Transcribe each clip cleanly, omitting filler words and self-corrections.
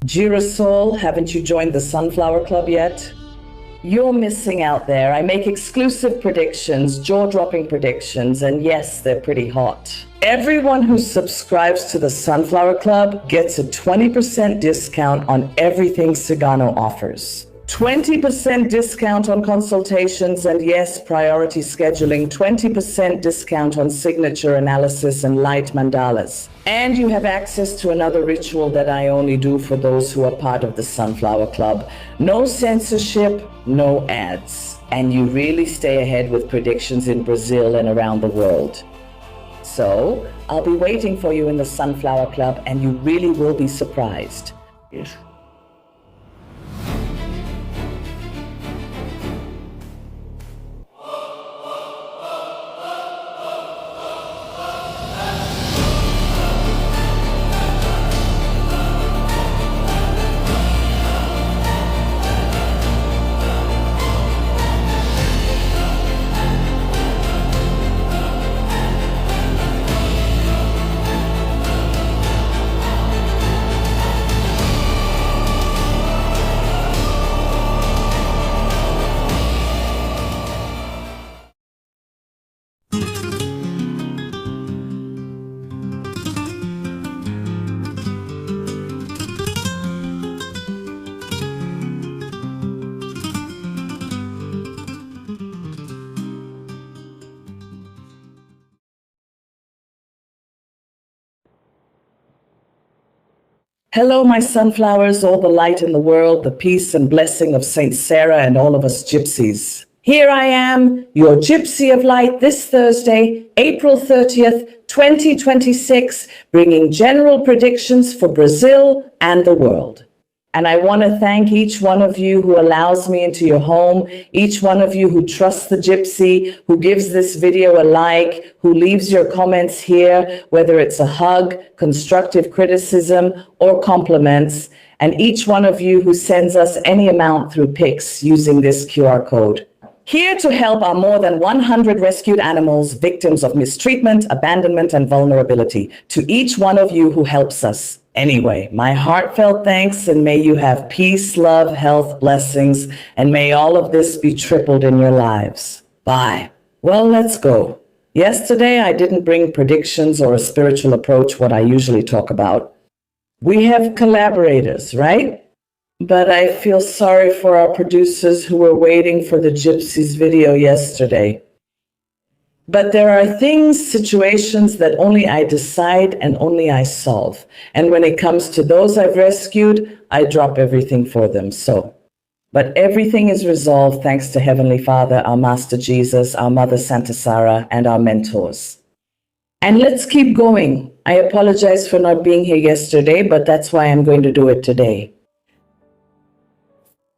Girasol, haven't you joined the Sunflower Club yet? You're missing out there. I make exclusive predictions, jaw-dropping predictions, and yes, they're pretty hot. Everyone who subscribes to the Sunflower Club gets a 20% discount on everything Cigano offers. 20% discount on consultations, and yes, priority scheduling, 20% discount on signature analysis and light mandalas. And you have access to another ritual that I only do for those who are part of the Sunflower Club. No censorship, no ads. And you really stay ahead with predictions in Brazil and around the world. So, I'll be waiting for you in the Sunflower Club, and you really will be surprised. Yes. Hello, my sunflowers, all the light in the world, the peace and blessing of Saint Sarah and all of us gypsies. Here I am, your Gypsy of Light, this Thursday, April 30th, 2026, bringing general predictions for Brazil and the world. And I want to thank each one of you who allows me into your home, each one of you who trusts the Gypsy, who gives this video a like, who leaves your comments here, whether it's a hug, constructive criticism, or compliments, and each one of you who sends us any amount through Pix using this QR code. Here to help are more than 100 rescued animals, victims of mistreatment, abandonment, and vulnerability. To each one of you who helps us. Anyway, my heartfelt thanks, and may you have peace, love, health, blessings, and may all of this be tripled in your lives. Bye. Well, let's go. Yesterday, I didn't bring predictions or a spiritual approach, what I usually talk about. We have collaborators, right? But I feel sorry for our producers who were waiting for the Gypsies video yesterday. But there are things, situations that only I decide and only I solve. And when it comes to those I've rescued, I drop everything for them. But everything is resolved thanks to Heavenly Father, our Master Jesus, our Mother Santa Sarah, and our mentors. And let's keep going. I apologize for not being here yesterday, but that's why I'm going to do it today.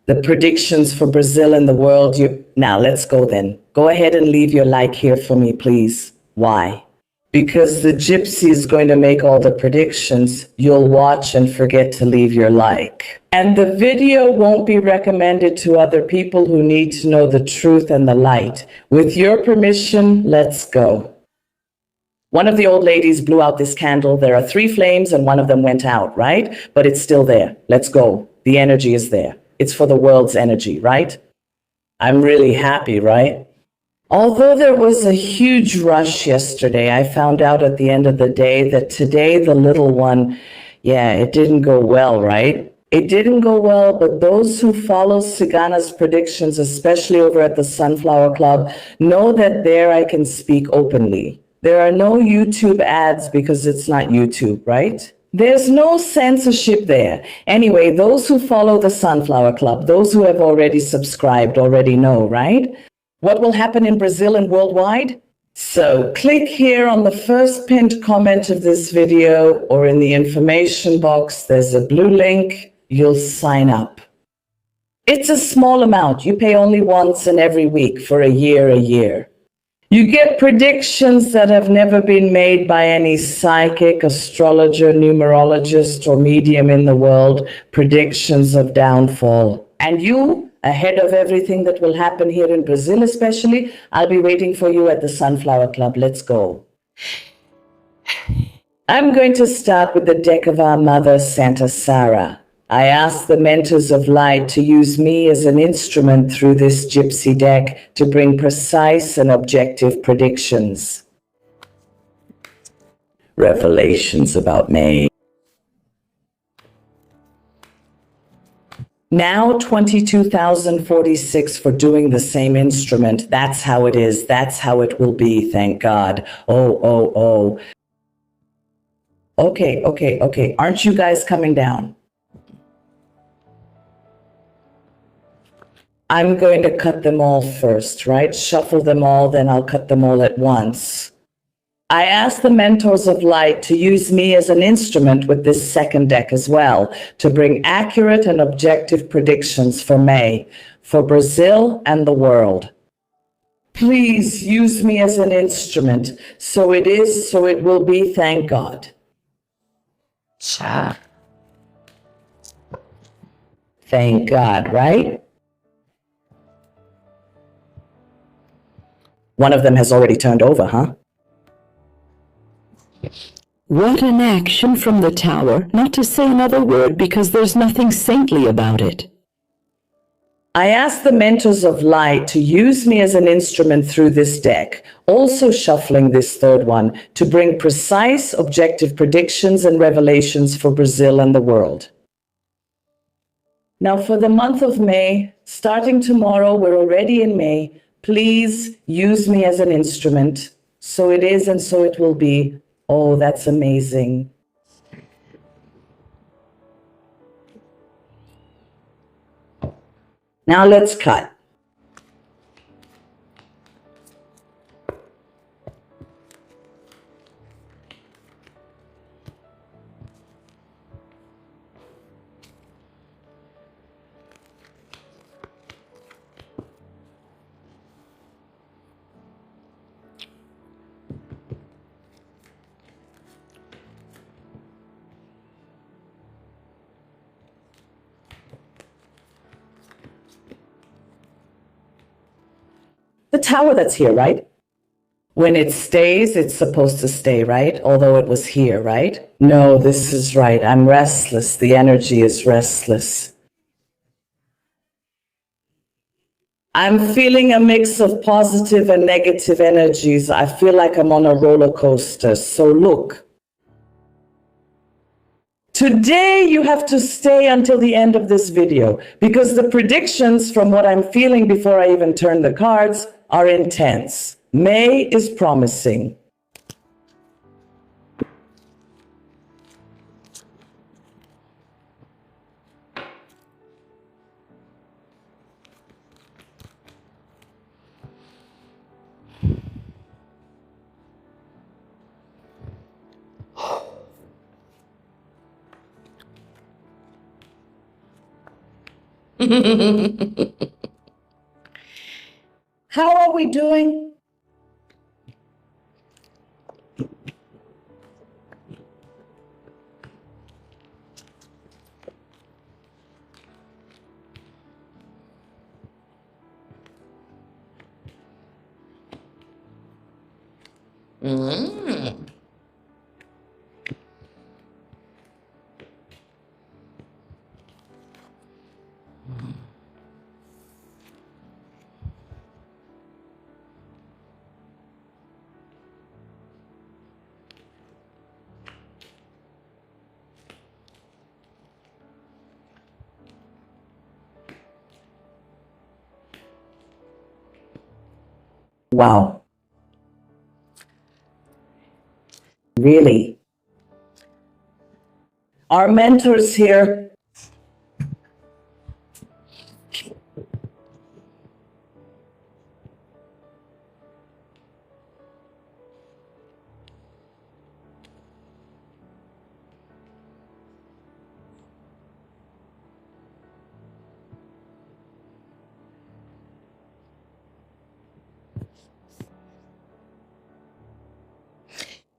The predictions for Brazil and the world. Now let's go then. Go ahead and leave your like here for me, please. Why? Because the Gypsy is going to make all the predictions. You'll watch and forget to leave your like. And the video won't be recommended to other people who need to know the truth and the light. With your permission, let's go. One of the old ladies blew out this candle. There are 3 flames and one of them went out, right? But it's still there. Let's go. The energy is there. It's for the world's energy, right? I'm really happy, right? Although there was a huge rush yesterday, I found out at the end of the day that today the little one, it didn't go well, right? It didn't go well, but those who follow Cigana's predictions, especially over at the Sunflower Club, know that there I can speak openly. There are no YouTube ads because it's not YouTube, right? There's no censorship there. Anyway, those who follow the Sunflower Club, those who have already subscribed already know, right? What will happen in Brazil and worldwide? So click here on the first pinned comment of this video, or in the information box, there's a blue link. You'll sign up. It's a small amount. You pay only once and every week for a year. You get predictions that have never been made by any psychic, astrologer, numerologist, or medium in the world, predictions of downfall. And you, ahead of everything that will happen here in Brazil especially, I'll be waiting for you at the Sunflower Club. Let's go. I'm going to start with the deck of our Mother Santa Sarah. I ask the mentors of light to use me as an instrument through this gypsy deck to bring precise and objective predictions, revelations about May. Now 22,046 for doing the same instrument. That's how it is. That's how it will be. Thank God. Oh. Okay. Aren't you guys coming down? I'm going to cut them all first, right? Shuffle them all, then I'll cut them all at once. I asked the mentors of light to use me as an instrument with this second deck as well, to bring accurate and objective predictions for May, for Brazil and the world. Please use me as an instrument. So it is, so it will be, thank God. Cha. Thank God, right? One of them has already turned over, huh? What an action from the tower, not to say another word because there's nothing saintly about it. I asked the mentors of light to use me as an instrument through this deck, also shuffling this third one, to bring precise, objective predictions and revelations for Brazil and the world. Now for the month of May, starting tomorrow, we're already in May, please use me as an instrument. So it is and so it will be. Oh, that's amazing. Now let's cut. The tower that's here, right? When it stays, it's supposed to stay, right? Although it was here, right? No, this is right. I'm restless. The energy is restless. I'm feeling a mix of positive and negative energies. I feel like I'm on a roller coaster. So look. Today, you have to stay until the end of this video because the predictions from what I'm feeling before I even turn the cards are intense. May is promising. How are we doing? Wow. Really? Our mentors here.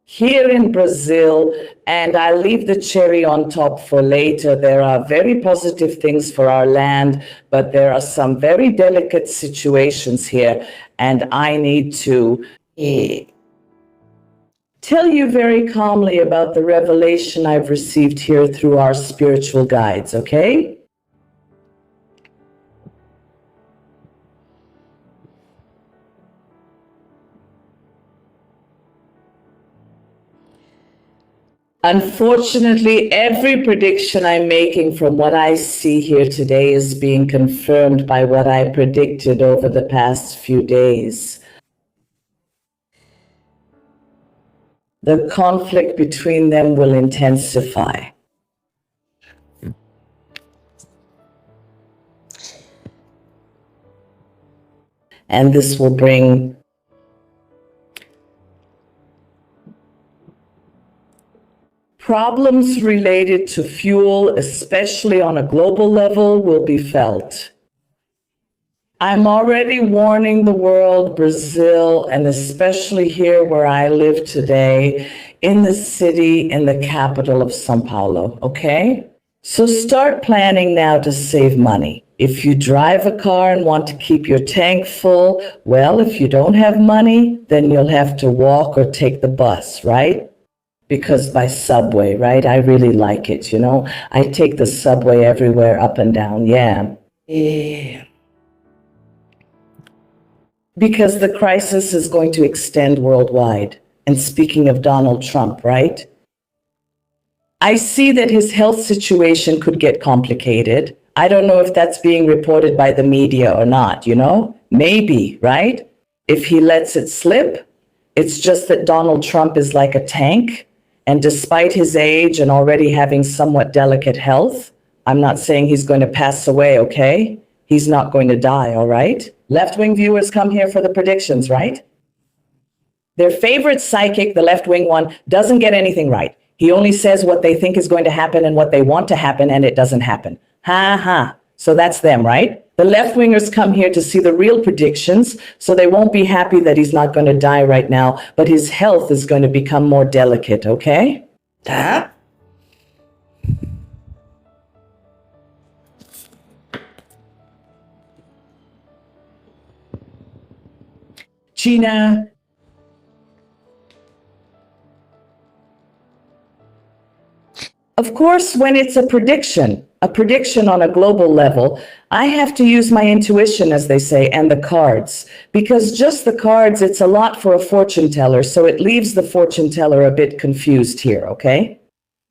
Here in Brazil, and I'll leave the cherry on top for later, there are very positive things for our land, but there are some very delicate situations here, and I need to tell you very calmly about the revelation I've received here through our spiritual guides, okay? Unfortunately, every prediction I'm making from what I see here today is being confirmed by what I predicted over the past few days. The conflict between them will intensify. And this will bring problems related to fuel, especially on a global level, will be felt. I'm already warning the world, Brazil, and especially here where I live today, in the city, in the capital of São Paulo, okay? So start planning now to save money. If you drive a car and want to keep your tank full, well, if you don't have money, then you'll have to walk or take the bus, right? Because by subway, right? I really like it, you know? I take the subway everywhere, up and down, yeah. Because the crisis is going to extend worldwide. And speaking of Donald Trump, right? I see that his health situation could get complicated. I don't know if that's being reported by the media or not, you know? Maybe, right? If he lets it slip, it's just that Donald Trump is like a tank. And despite his age and already having somewhat delicate health, I'm not saying he's going to pass away, okay? He's not going to die, all right? Left-wing viewers come here for the predictions, right? Their favorite psychic, the left-wing one, doesn't get anything right. He only says what they think is going to happen and what they want to happen, and it doesn't happen. Ha ha. So that's them, right? The left-wingers come here to see the real predictions, so they won't be happy that he's not going to die right now, but his health is going to become more delicate, okay? Huh? Gina. Of course, when it's a prediction on a global level, I have to use my intuition, as they say, and the cards. Because just the cards, it's a lot for a fortune teller, so it leaves the fortune teller a bit confused here, okay?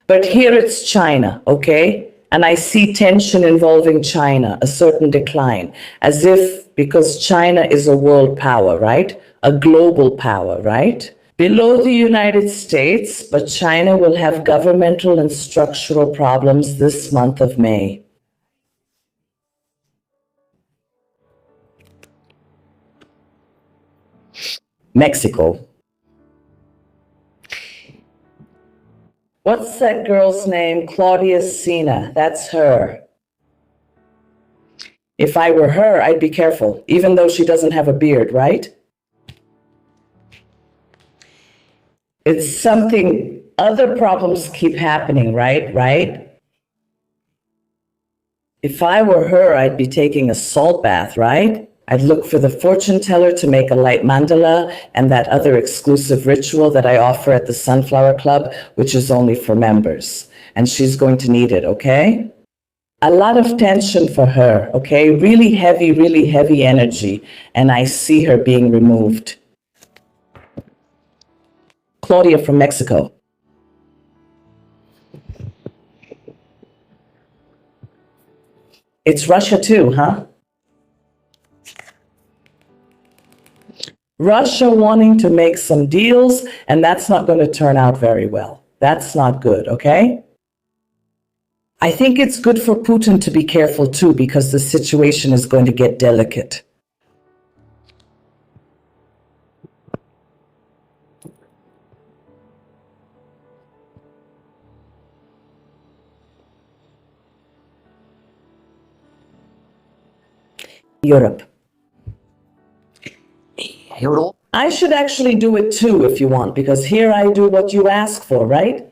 But here it's China, okay? And I see tension involving China, a certain decline, as if because China is a world power, right? A global power, right? Below the United States, but China will have governmental and structural problems this month of May. Mexico. What's that girl's name? Claudia Sina. That's her. If I were her, I'd be careful, even though she doesn't have a beard, right? It's something, other problems keep happening, right? If I were her, I'd be taking a salt bath, right? I'd look for the fortune teller to make a light mandala and that other exclusive ritual that I offer at the Sunflower Club, which is only for members. And she's going to need it, okay? A lot of tension for her, okay? Really heavy energy. And I see her being removed. Claudia from Mexico. It's Russia too, huh? Russia wanting to make some deals, and that's not going to turn out very well. That's not good, okay? I think it's good for Putin to be careful too, because the situation is going to get delicate. Europe. I should actually do it too if you want, because here I do what you ask for, right?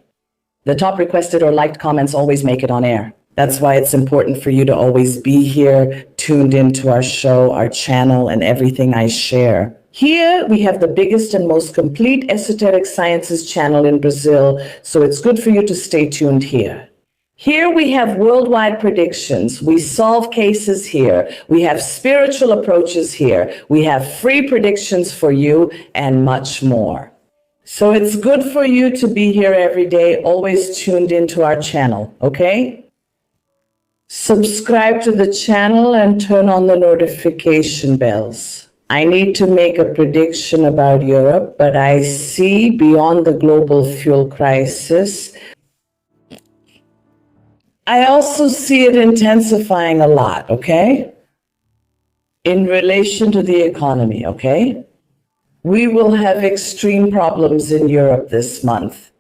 The top requested or liked comments always make it on air. That's why it's important for you to always be here, tuned into our show, our channel, and everything I share, Here we have the biggest and most complete esoteric sciences channel in Brazil, so it's good for you to stay tuned here. Here we have worldwide predictions. We solve cases here. We have spiritual approaches here. We have free predictions for you and much more. So it's good for you to be here every day, always tuned into our channel, okay? Subscribe to the channel and turn on the notification bells. I need to make a prediction about Europe, but I see beyond the global fuel crisis. I also see it intensifying a lot, okay? In relation to the economy, okay? We will have extreme problems in Europe this month.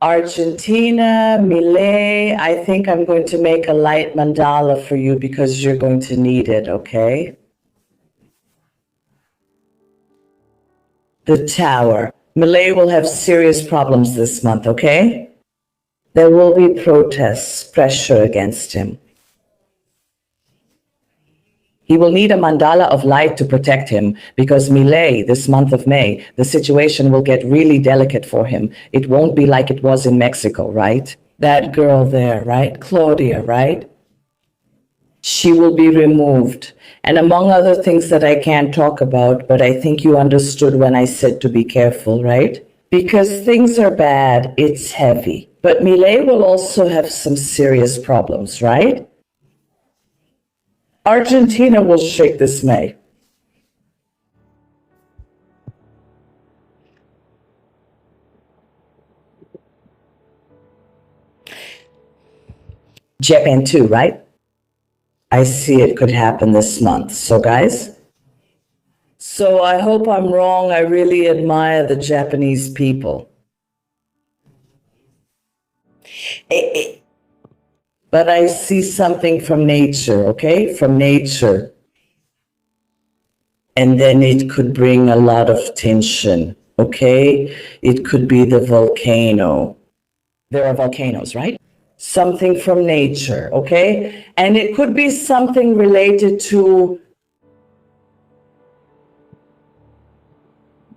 Argentina, Milei, I think I'm going to make a light mandala for you because you're going to need it, okay? The Tower. Milei will have serious problems this month, okay? There will be protests, pressure against him. He will need a mandala of light to protect him because Milei, this month of May, the situation will get really delicate for him. It won't be like it was in Mexico, right? That girl there, right? Claudia, right? She will be removed. And among other things that I can't talk about, but I think you understood when I said to be careful, right? Because things are bad, it's heavy. But Milei will also have some serious problems, right? Argentina will shake this May. Japan too, right? I see it could happen this month. So guys, so I hope I'm wrong. I really admire the Japanese people. But I see something from nature, okay? From nature. And then it could bring a lot of tension, okay? It could be the volcano. There are volcanoes, right? Something from nature, okay? And it could be something related to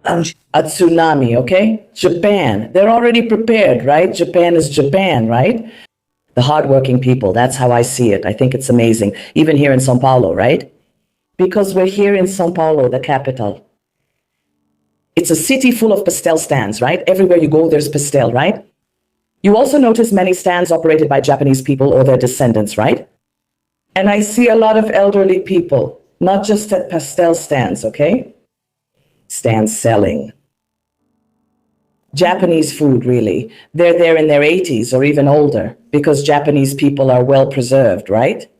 a tsunami, okay? Japan, they're already prepared, right? Japan is Japan, right? The hardworking people, that's how I see it. I think it's amazing. Even here in São Paulo, right? Because we're here in São Paulo, the capital. It's a city full of pastel stands, right? Everywhere you go, there's pastel, right? You also notice many stands operated by Japanese people or their descendants, right? And I see a lot of elderly people, not just at pastel stands, okay? Stands selling. Japanese food, really. They're there in their 80s or even older because Japanese people are well preserved, right?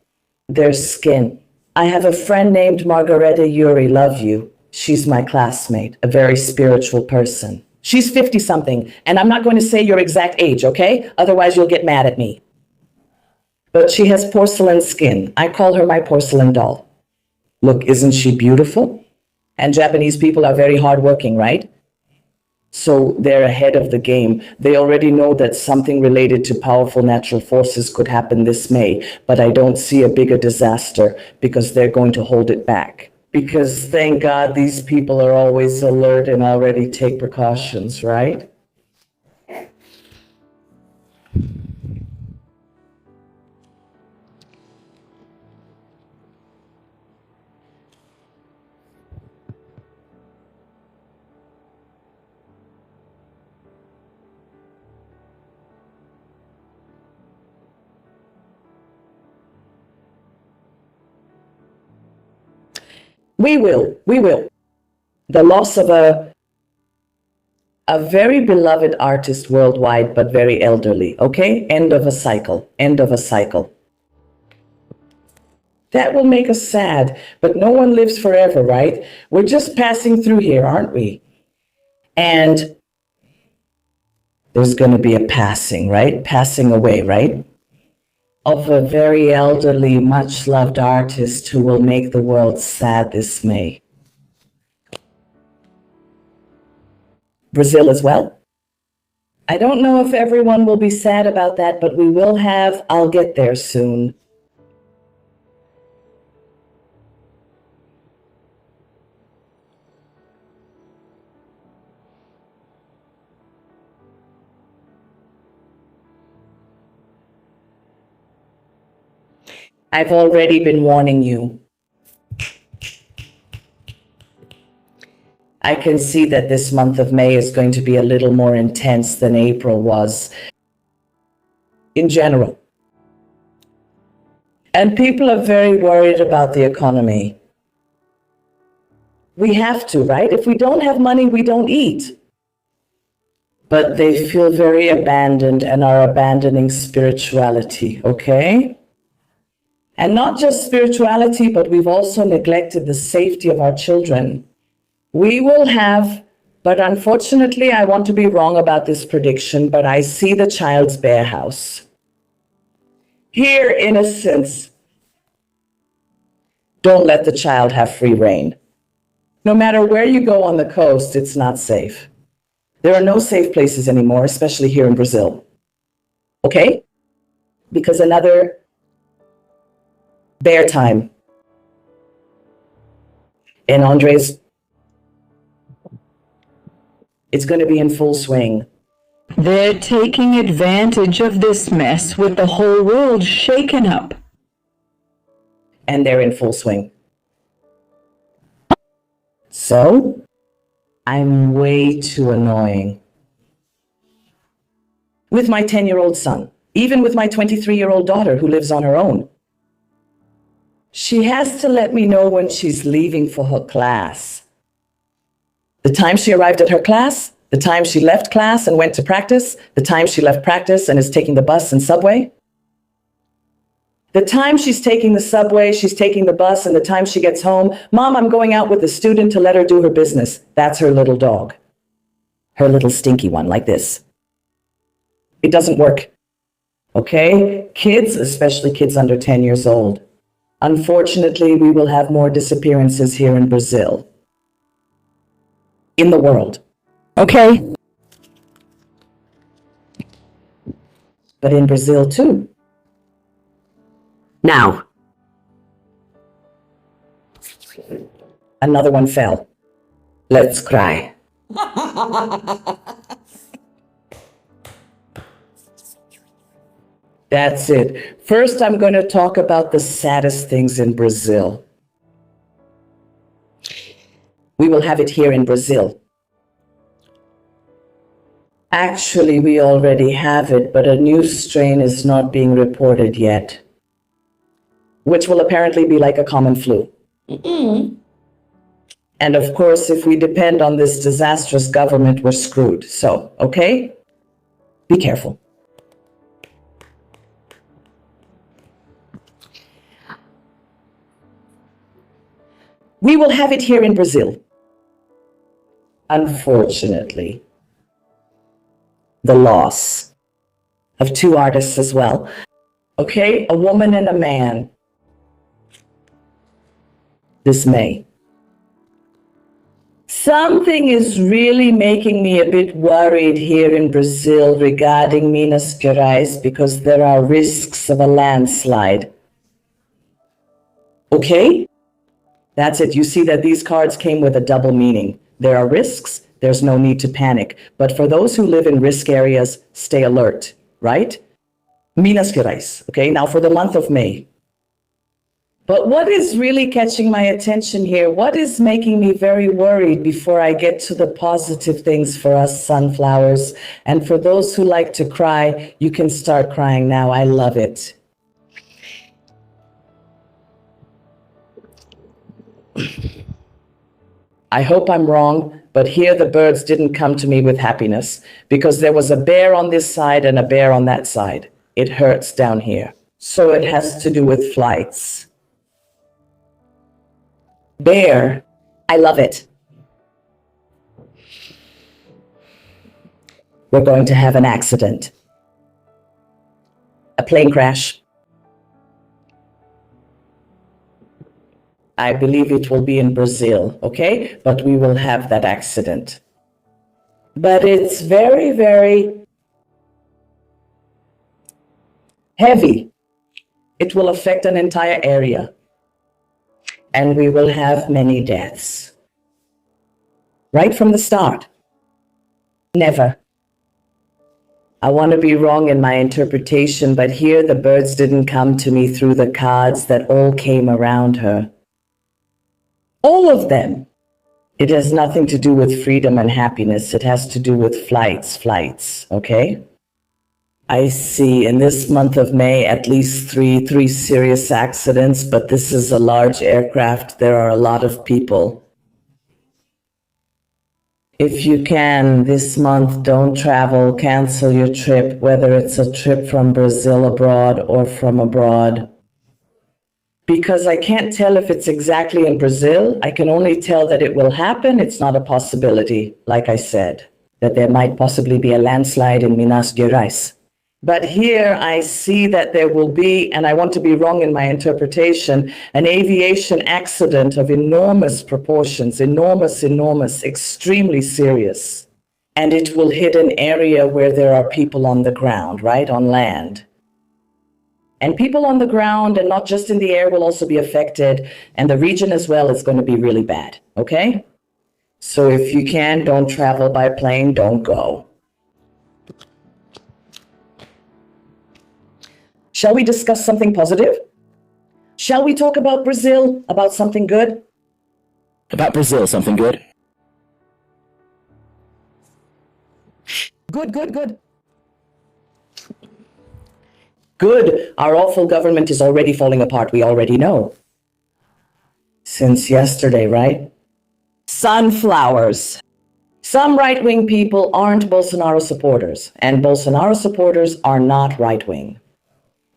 Their skin. I have a friend named Margareta Yuri, love you. She's my classmate, a very spiritual person. She's 50-something, and I'm not going to say your exact age, okay? Otherwise you'll get mad at me. But she has porcelain skin. I call her my porcelain doll. Look, isn't she beautiful? And Japanese people are very hardworking, right? So they're ahead of the game. They already know that something related to powerful natural forces could happen this May, but I don't see a bigger disaster because they're going to hold it back. Because thank God these people are always alert and already take precautions, right? We will. The loss of a very beloved artist worldwide, but very elderly, okay? End of a cycle, end of a cycle. That will make us sad, but no one lives forever, right? We're just passing through here, aren't we? And there's going to be a passing, right? Passing away, right? Of a very elderly, much loved artist who will make the world sad this May. Brazil as well. I don't know if everyone will be sad about that, but we will have, I'll get there soon. I've already been warning you. I can see that this month of May is going to be a little more intense than April was in general. And people are very worried about the economy. We have to, right? If we don't have money, we don't eat. But they feel very abandoned and are abandoning spirituality, okay? And not just spirituality, but we've also neglected the safety of our children. We will have, but unfortunately, I want to be wrong about this prediction, but I see the child's bear house. Here, innocence. Don't let the child have free rein. No matter where you go on the coast, it's not safe. There are no safe places anymore, especially here in Brazil. Okay? Because another bear time in Andre's, it's going to be in full swing. They're taking advantage of this mess with the whole world shaken up. And they're in full swing. So, I'm way too annoying. With my 10-year-old son, even with my 23-year-old daughter who lives on her own. She has to let me know when she's leaving for her class. The time she arrived at her class, the time she left class and went to practice, the time she left practice and is taking the bus and subway. The time she's taking the subway, she's taking the bus, and the time she gets home, Mom, I'm going out with the student to let her do her business. That's her little dog. Her little stinky one, like this. It doesn't work. Okay? Kids, especially kids under 10 years old. Unfortunately, we will have more disappearances here in Brazil. In the world. Okay? But in Brazil, too. Now, another one fell. Let's cry. That's it. First, I'm going to talk about the saddest things in Brazil. We will have it here in Brazil. Actually, we already have it, but a new strain is not being reported yet, which will apparently be like a common flu. And of course, if we depend on this disastrous government, we're screwed. So, okay? Be careful. We will have it here in Brazil. Unfortunately, the loss of two artists as well. Okay? A woman and a man. This May. Something is really making me a bit worried here in Brazil regarding Minas Gerais because there are risks of a landslide. Okay? That's it. You see that these cards came with a double meaning. There are risks, there's no need to panic. But for those who live in risk areas, stay alert, right? Minas Gerais, okay? Now for the month of May. But what is really catching my attention here? What is making me very worried before I get to the positive things for us sunflowers? And for those who like to cry, you can start crying now. I love it. I hope I'm wrong, but here the birds didn't come to me with happiness because there was a bear on this side and a bear on that side. It hurts down here. So it has to do with flights. Bear, I love it. We're going to have an accident. A plane crash. I believe it will be in Brazil, okay? But we will have that accident. But it's very, very heavy. It will affect an entire area. And we will have many deaths. Right from the start. Never. I want to be wrong in my interpretation, but here the birds didn't come to me through the cards that all came around her. All of them. It has nothing to do with freedom and happiness. It has to do with flights, okay? I see in this month of May at least three serious accidents, but this is a large aircraft. There are a lot of people. If you can, this month, don't travel, cancel your trip, whether it's a trip from Brazil abroad or from abroad. Because I can't tell if it's exactly in Brazil. I can only tell that it will happen. It's not a possibility, like I said, that there might possibly be a landslide in Minas Gerais. But here I see that there will be, and I want to be wrong in my interpretation, an aviation accident of enormous proportions, enormous, extremely serious. And it will hit an area where there are people on the ground, right, on land. And people on the ground and not just in the air will also be affected. And the region as well is going to be really bad, okay? So if you can, don't travel by plane, don't go. Shall we discuss something positive? Shall we talk about Brazil, about something good? About Brazil, something good? Good. Good. Our awful government is already falling apart. We already know. Since yesterday, right? Sunflowers. Some right-wing people aren't Bolsonaro supporters, and Bolsonaro supporters are not right-wing.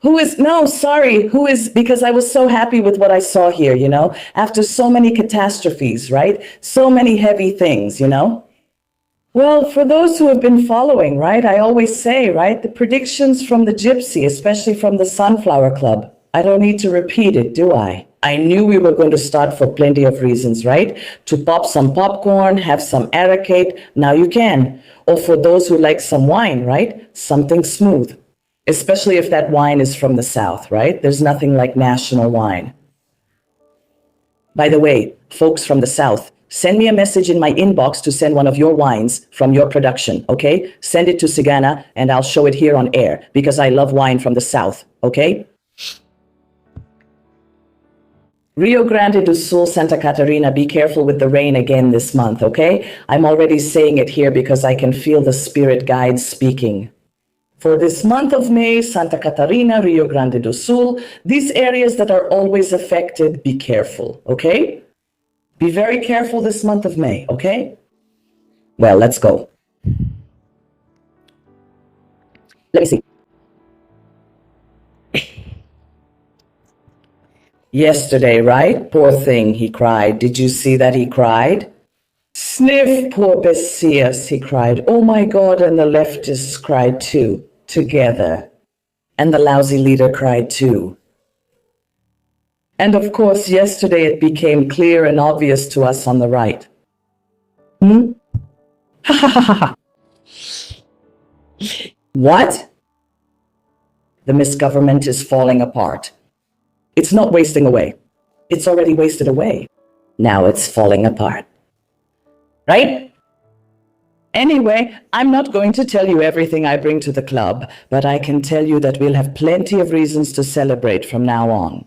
Who is, because I was so happy with what I saw here, after so many catastrophes, right? So many heavy things, Well, for those who have been following, right, I always say, right, the predictions from the Gypsy, especially from the Sunflower Club, I don't need to repeat it, do I? I knew we were going to start for plenty of reasons, right? To pop some popcorn, have some arrowcake, now you can. Or for those who like some wine, right? Something smooth. Especially if that wine is from the South, right? There's nothing like national wine. By the way, folks from the South, send me a message in my inbox to send one of your wines from your production, okay? Send it to Cigana and I'll show it here on air because I love wine from the South, okay? Rio Grande do Sul, Santa Catarina, be careful with the rain again this month, okay? I'm already saying it here because I can feel the spirit guides speaking. For this month of May, Santa Catarina, Rio Grande do Sul, these areas that are always affected, be careful, okay? Be very careful this month of May, okay? Well, let's go. Let me see. Yesterday, right? Poor thing, he cried. Did you see that he cried? Sniff, poor Bessias, he cried. Oh my God, and the leftists cried too. Together. And the lousy leader cried too. And of course, yesterday it became clear and obvious to us on the right. Ha ha ha ha. What? The misgovernment is falling apart. It's not wasting away. It's already wasted away. Now it's falling apart. Right? Anyway, I'm not going to tell you everything I bring to the club, but I can tell you that we'll have plenty of reasons to celebrate from now on.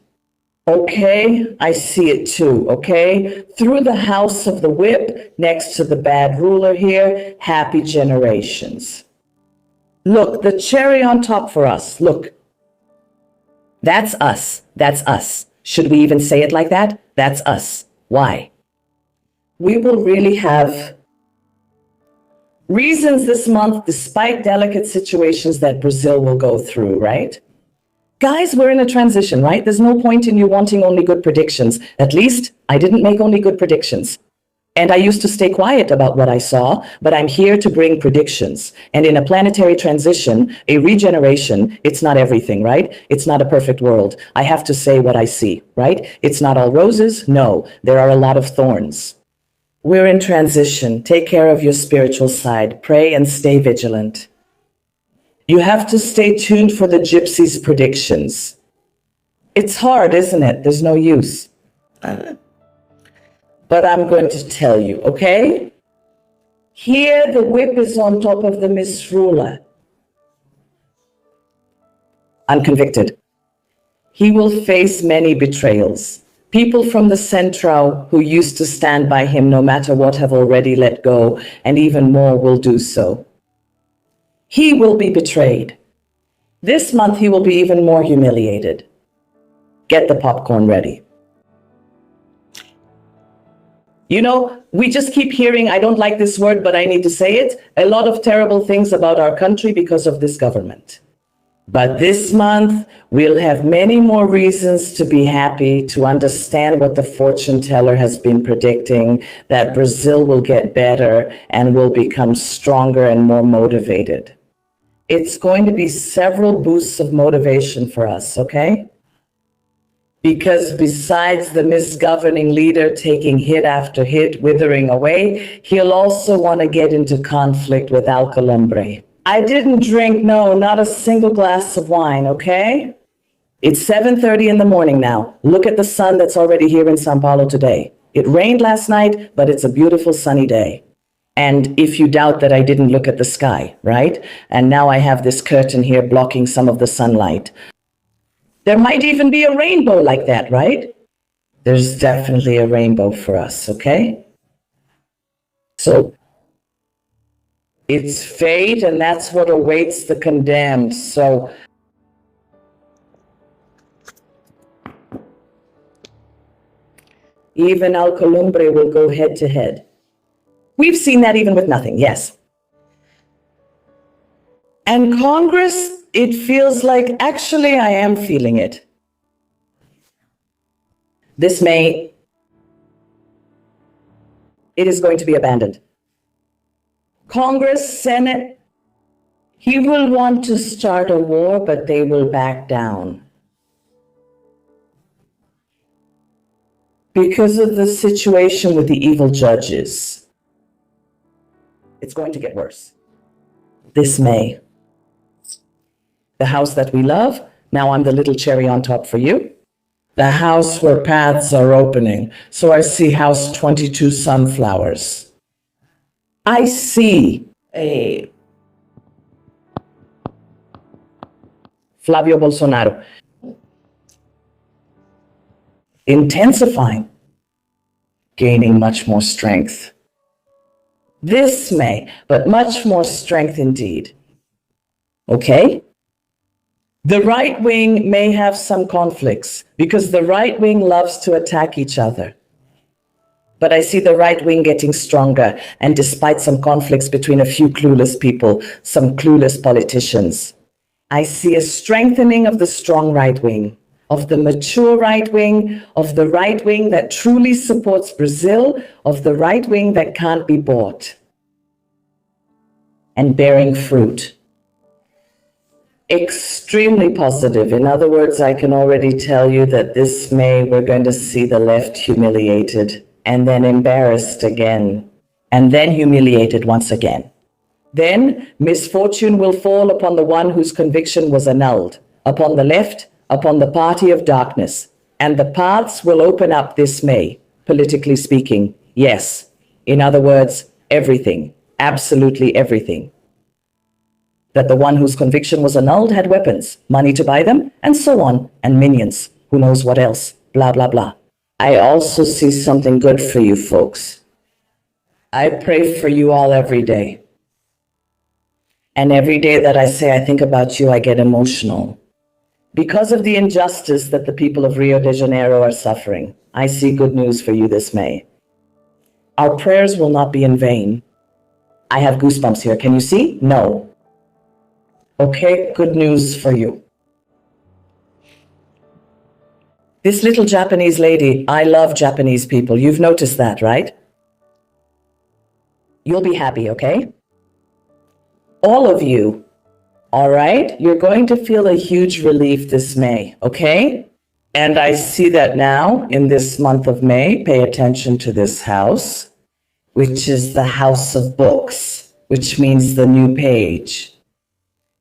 Okay, I see it too, okay? Through the house of the whip, next to the bad ruler here, happy generations. Look, the cherry on top for us, look. That's us, that's us. Should we even say it like that? That's us. Why? We will really have reasons this month, despite delicate situations that Brazil will go through, right? Guys, we're in a transition, right? There's no point in you wanting only good predictions. At least, I didn't make only good predictions. And I used to stay quiet about what I saw, but I'm here to bring predictions. And in a planetary transition, a regeneration, it's not everything, right? It's not a perfect world. I have to say what I see, right? It's not all roses. No, there are a lot of thorns. We're in transition. Take care of your spiritual side. Pray and stay vigilant. You have to stay tuned for the Gypsy's predictions. It's hard, isn't it? There's no use. But I'm going to tell you, okay? Here, the whip is on top of the misrula. unconvicted. He will face many betrayals. People from the Centro who used to stand by him no matter what have already let go, and even more will do so. He will be betrayed. This month he will be even more humiliated. Get the popcorn ready. You know, we just keep hearing, I don't like this word, but I need to say it, a lot of terrible things about our country because of this government. But this month, we'll have many more reasons to be happy, to understand what the fortune teller has been predicting, that Brazil will get better and will become stronger and more motivated. It's going to be several boosts of motivation for us, okay? Because besides the misgoverning leader taking hit after hit, withering away, he'll also want to get into conflict with Alcolumbre. I didn't drink, no, not a single glass of wine, okay? It's 7:30 in the morning now. Look at the sun that's already here in São Paulo today. It rained last night, but it's a beautiful sunny day. And if you doubt that I didn't look at the sky, right? And now I have this curtain here blocking some of the sunlight. There might even be a rainbow like that, right? There's definitely a rainbow for us, okay? So it's fate, and that's what awaits the condemned. So even Alcolumbre will go head to head. We've seen that even with nothing, yes. And Congress, it feels like, actually, I am feeling it. This May, it is going to be abandoned. Congress, Senate, he will want to start a war, but they will back down. Because of the situation with the evil judges. It's going to get worse. This May. The house that we love, now I'm the little cherry on top for you. The house where paths are opening. So I see house 22 sunflowers. I see a Flavio Bolsonaro intensifying, gaining much more strength. This May, but much more strength indeed. Okay? The right wing may have some conflicts because the right wing loves to attack each other. But I see the right wing getting stronger, and despite some conflicts between a few clueless people, some clueless politicians, I see a strengthening of the strong right wing, of the mature right wing, of the right wing that truly supports Brazil, of the right wing that can't be bought, and bearing fruit. Extremely positive. In other words, I can already tell you that this May we're going to see the left humiliated, and then embarrassed again, and then humiliated once again. Then misfortune will fall upon the one whose conviction was annulled, upon the left, upon the party of darkness, and the paths will open up this May, politically speaking. Yes. In other words, everything, absolutely everything. That the one whose conviction was annulled had weapons, money to buy them, and so on, and minions, who knows what else, blah, blah, blah. I also see something good for you folks. I pray for you all every day. And every day that I say I think about you, I get emotional. Because of the injustice that the people of Rio de Janeiro are suffering, I see good news for you this May. Our prayers will not be in vain. I have goosebumps here. Can you see? No. Okay, good news for you. This little Japanese lady, I love Japanese people. You've noticed that, right? You'll be happy, okay? All of you, all right? You're going to feel a huge relief this May, okay? And I see that now in this month of May. Pay attention to this house, which is the house of books, which means the new page.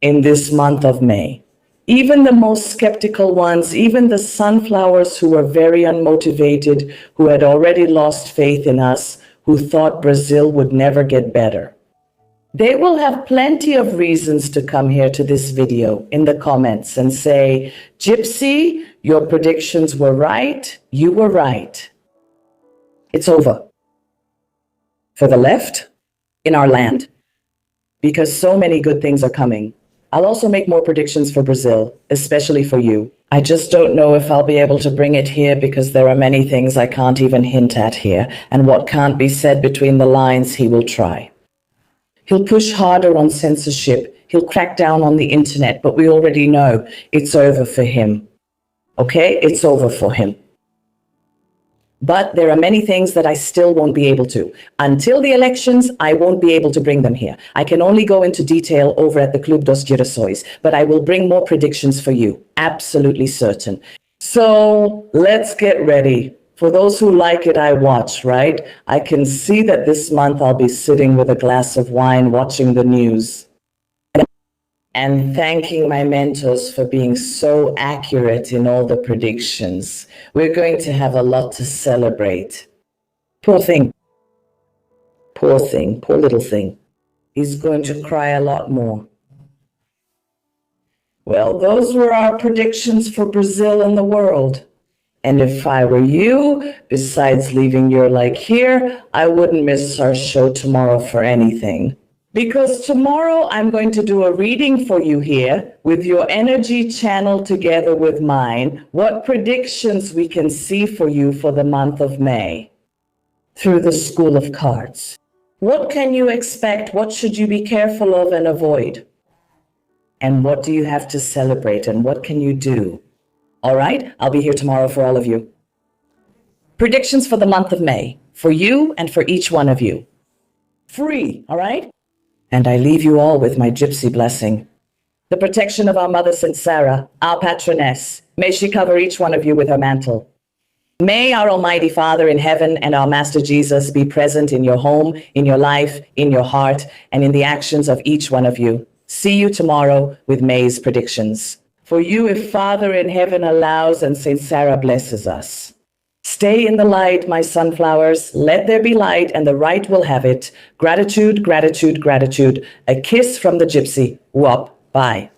In this month of May, even the most skeptical ones, even the sunflowers who were very unmotivated, who had already lost faith in us, who thought Brazil would never get better, They will have plenty of reasons to come here to this video in the comments and say, Gypsy, your predictions were right. You were right. It's over. For the left, in our land, because so many good things are coming. I'll also make more predictions for Brazil, especially for you. I just don't know if I'll be able to bring it here because there are many things I can't even hint at here, and what can't be said between the lines, he will try. He'll push harder on censorship. He'll crack down on the internet, but we already know it's over for him. Okay? It's over for him. But there are many things that I still won't be able to. Until the elections, I won't be able to bring them here. I can only go into detail over at the Club dos Girassóis, but I will bring more predictions for you. Absolutely certain. So let's get ready. For those who like it, I watch, right? I can see that this month I'll be sitting with a glass of wine watching the news and thanking my mentors for being so accurate in all the predictions. We're going to have a lot to celebrate. Poor thing. Poor thing. Poor little thing. He's going to cry a lot more. Well, those were our predictions for Brazil and the world. And if I were you, besides leaving your like here, I wouldn't miss our show tomorrow for anything. Because tomorrow I'm going to do a reading for you here with your energy channeled together with mine, what predictions we can see for you for the month of May through the School of Cards. What can you expect? What should you be careful of and avoid? And what do you have to celebrate and what can you do? All right, I'll be here tomorrow for all of you. Predictions for the month of May, for you and for each one of you. Free, all right? And I leave you all with my gypsy blessing. The protection of our mother, Saint Sarah, our patroness. May she cover each one of you with her mantle. May our Almighty Father in heaven and our Master Jesus be present in your home, in your life, in your heart, and in the actions of each one of you. See you tomorrow with May's predictions. For you, if Father in heaven allows and Saint Sarah blesses us. Stay in the light, my sunflowers. Let there be light, and the right will have it. Gratitude, gratitude, gratitude. A kiss from the gypsy. Whoop, bye.